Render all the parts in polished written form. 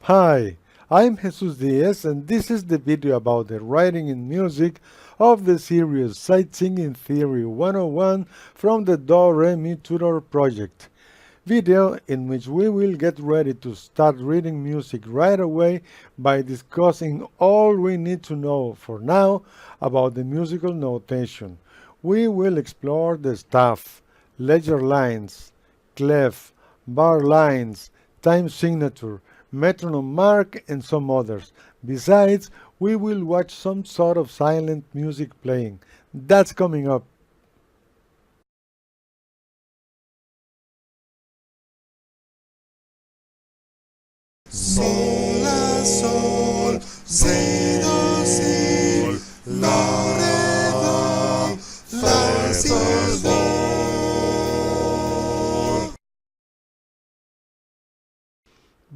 Hi, I'm Jesús Díaz and this is the video about the writing in music of the series Sight Singing Theory 101 from the Do Re Mi Tutor project. Video in which we will get ready to start reading music right away by discussing all we need to know for now about the musical notation. We will explore the staff, ledger lines, clef, bar lines, time signature, metronome mark, and some others. Besides, we will watch some sort of silent music playing. That's coming up. Sol, la, sol, si, do, si, la, re, do, fa, sol, do.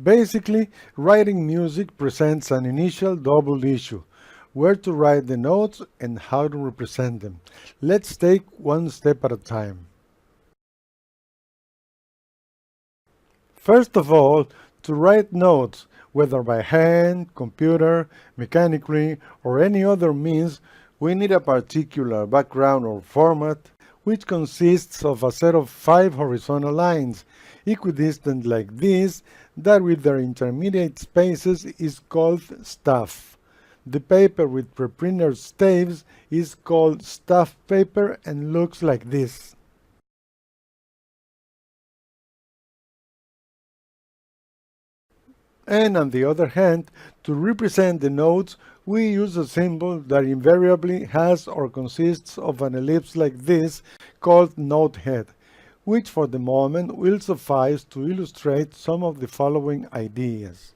Basically, writing music presents an initial double issue: where to write the notes and how to represent them. Let's take one step at a time. First of all, to write notes, whether by hand, computer, mechanically, or any other means, we need a particular background or format, which consists of a set of 5 horizontal lines, equidistant like this, that with their intermediate spaces is called staff. The paper with preprinted staves is called staff paper and looks like this. And on the other hand, to represent the notes, we use a symbol that invariably has or consists of an ellipse like this called Nodehead, which for the moment will suffice to illustrate some of the following ideas.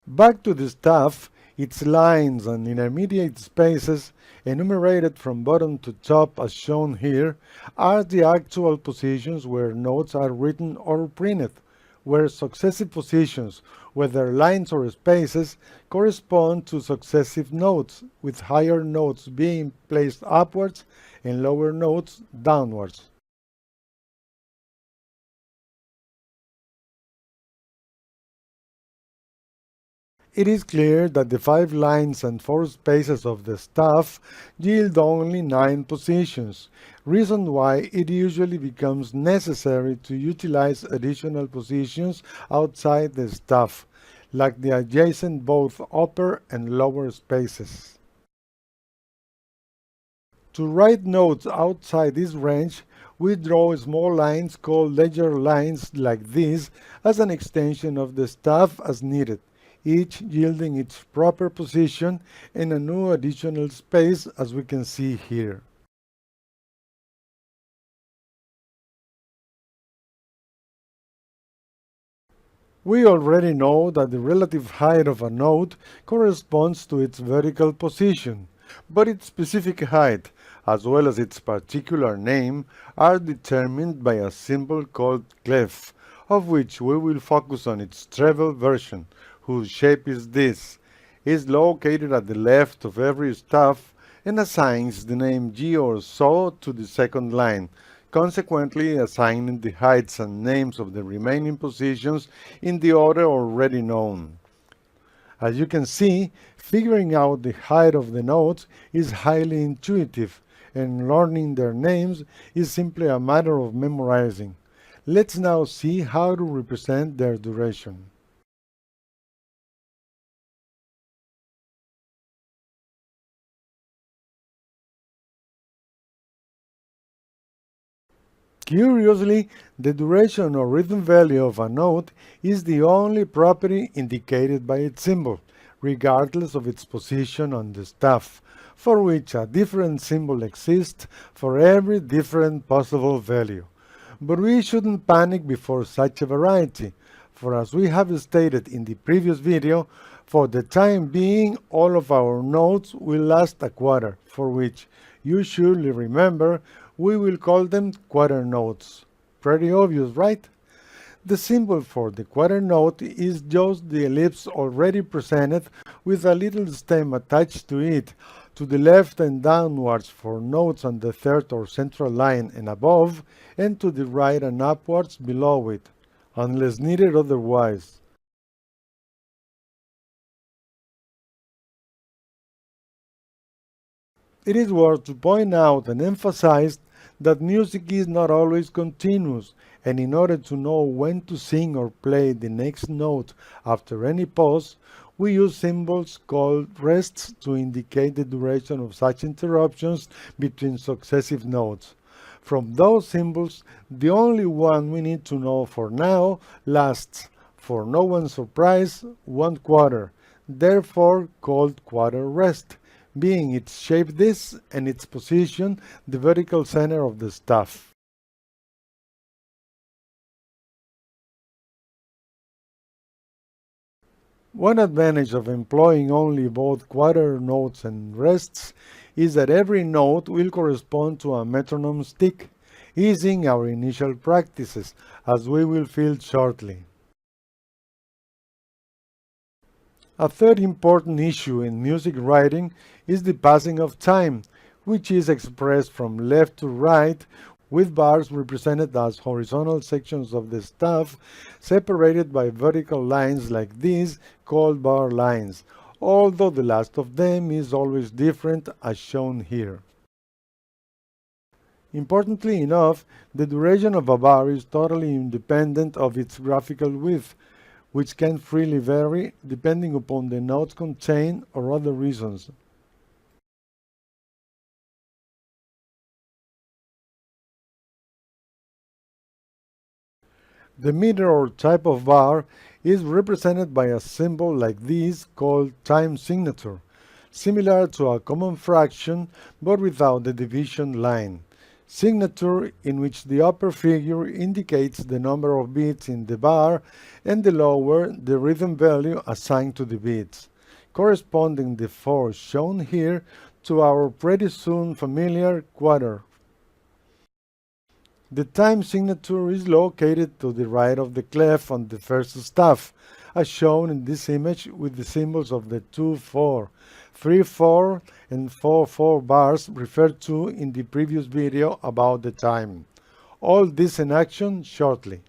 Back to the staff, its lines and intermediate spaces, enumerated from bottom to top as shown here, are the actual positions where notes are written or printed, where successive positions, whether lines or spaces, correspond to successive notes, with higher notes being placed upwards and lower notes downwards. It is clear that the 5 lines and 4 spaces of the staff yield only 9 positions, reason why it usually becomes necessary to utilize additional positions outside the staff, like the adjacent both upper and lower spaces. To write notes outside this range, we draw small lines called ledger lines like this as an extension of the staff as needed, each yielding its proper position and a new additional space as we can see here. We already know that the relative height of a note corresponds to its vertical position, but its specific height, as well as its particular name, are determined by a symbol called clef, of which we will focus on its treble version, whose shape is this, is located at the left of every staff and assigns the name G or So to the second line, consequently assigning the heights and names of the remaining positions in the order already known. As you can see, figuring out the height of the notes is highly intuitive, and learning their names is simply a matter of memorizing. Let's now see how to represent their duration. Curiously, the duration or rhythm value of a note is the only property indicated by its symbol, regardless of its position on the staff, for which a different symbol exists for every different possible value. But we shouldn't panic before such a variety, for as we have stated in the previous video, for the time being all of our notes will last a quarter, for which you surely remember we will call them quarter notes. Pretty obvious, right? The symbol for the quarter note is just the ellipse already presented with a little stem attached to it to the left and downwards for notes on the third or central line and above, and to the right and upwards below it, unless needed otherwise. It is worth to point out and emphasize that music is not always continuous, and in order to know when to sing or play the next note after any pause, we use symbols called rests to indicate the duration of such interruptions between successive notes. From those symbols, the only one we need to know for now lasts, for no one's surprise, 1/4, therefore called quarter rest, being its shape this and its position the vertical center of the staff. One advantage of employing only both quarter notes and rests is that every note will correspond to a metronome stick, easing our initial practices, as we will feel shortly. A third important issue in music writing is the passing of time, which is expressed from left to right with bars represented as horizontal sections of the staff separated by vertical lines like these called bar lines, although the last of them is always different as shown here. Importantly enough, the duration of a bar is totally independent of its graphical width, which can freely vary depending upon the notes contained or other reasons. The meter or type of bar is represented by a symbol like this called time signature, similar to a common fraction but without the division line. Signature in which the upper figure indicates the number of beats in the bar and the lower the rhythm value assigned to the beats, corresponding the 4 shown here to our pretty soon familiar quarter. The time signature is located to the right of the clef on the first staff, as shown in this image with the symbols of the 2-4, 3-4, and 4-4 bars referred to in the previous video about the time. All this in action shortly.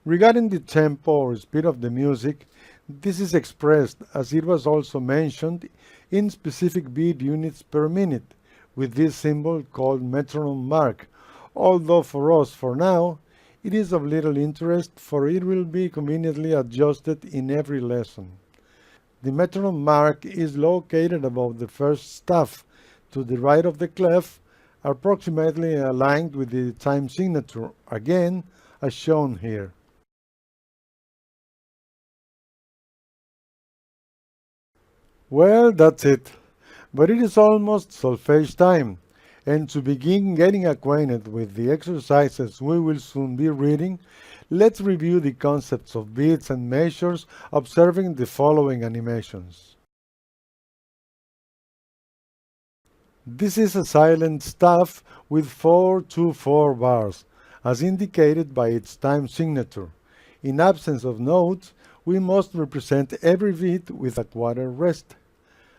Regarding the tempo or speed of the music, this is expressed, as it was also mentioned, in specific beat units per minute, with this symbol called metronome mark, although for us, for now, it is of little interest, for it will be conveniently adjusted in every lesson. The metronome mark is located above the first staff, to the right of the clef, approximately aligned with the time signature, again, as shown here. Well, that's it. But it is almost solfege time, and to begin getting acquainted with the exercises we will soon be reading, let's review the concepts of beats and measures observing the following animations. This is a silent staff with 4-2-4 bars, as indicated by its time signature. In absence of notes, we must represent every beat with a quarter rest,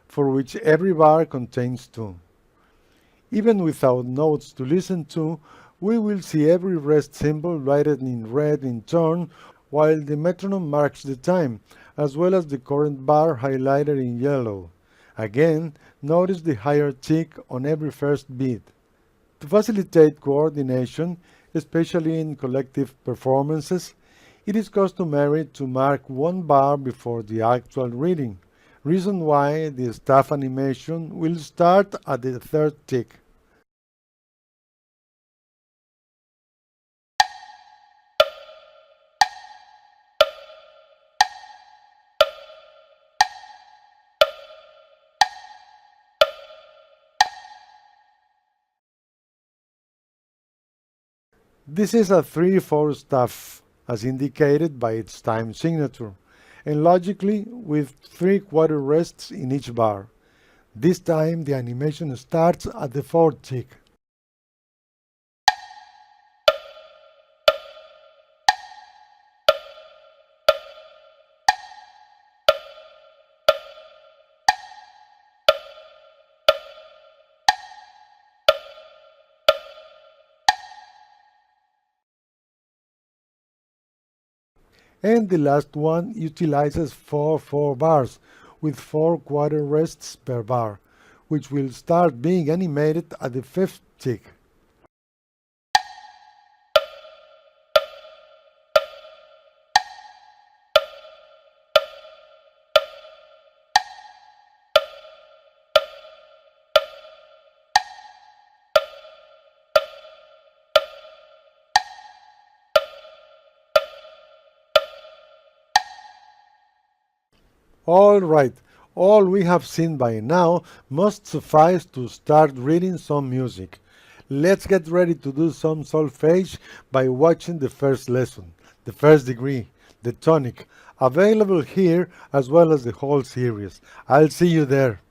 for which every bar contains 2. Even without notes to listen to, we will see every rest symbol written in red in turn, while the metronome marks the time, as well as the current bar highlighted in yellow. Again, notice the higher tick on every first beat. To facilitate coordination, especially in collective performances, it is customary to mark 1 bar before the actual reading, reason why the staff animation will start at the 3rd tick. This is a 3-4 staff, as indicated by its time signature, and logically with 3/4 rests in each bar. This time the animation starts at the 4th tick. And the last one utilizes 4/4 bars with 4 quarter rests per bar, which will start being animated at the fifth tick. All right, all we have seen by now must suffice to start reading some music. Let's get ready to do some solfege by watching the first lesson, the first degree, the tonic, available here as well as the whole series. I'll see you there.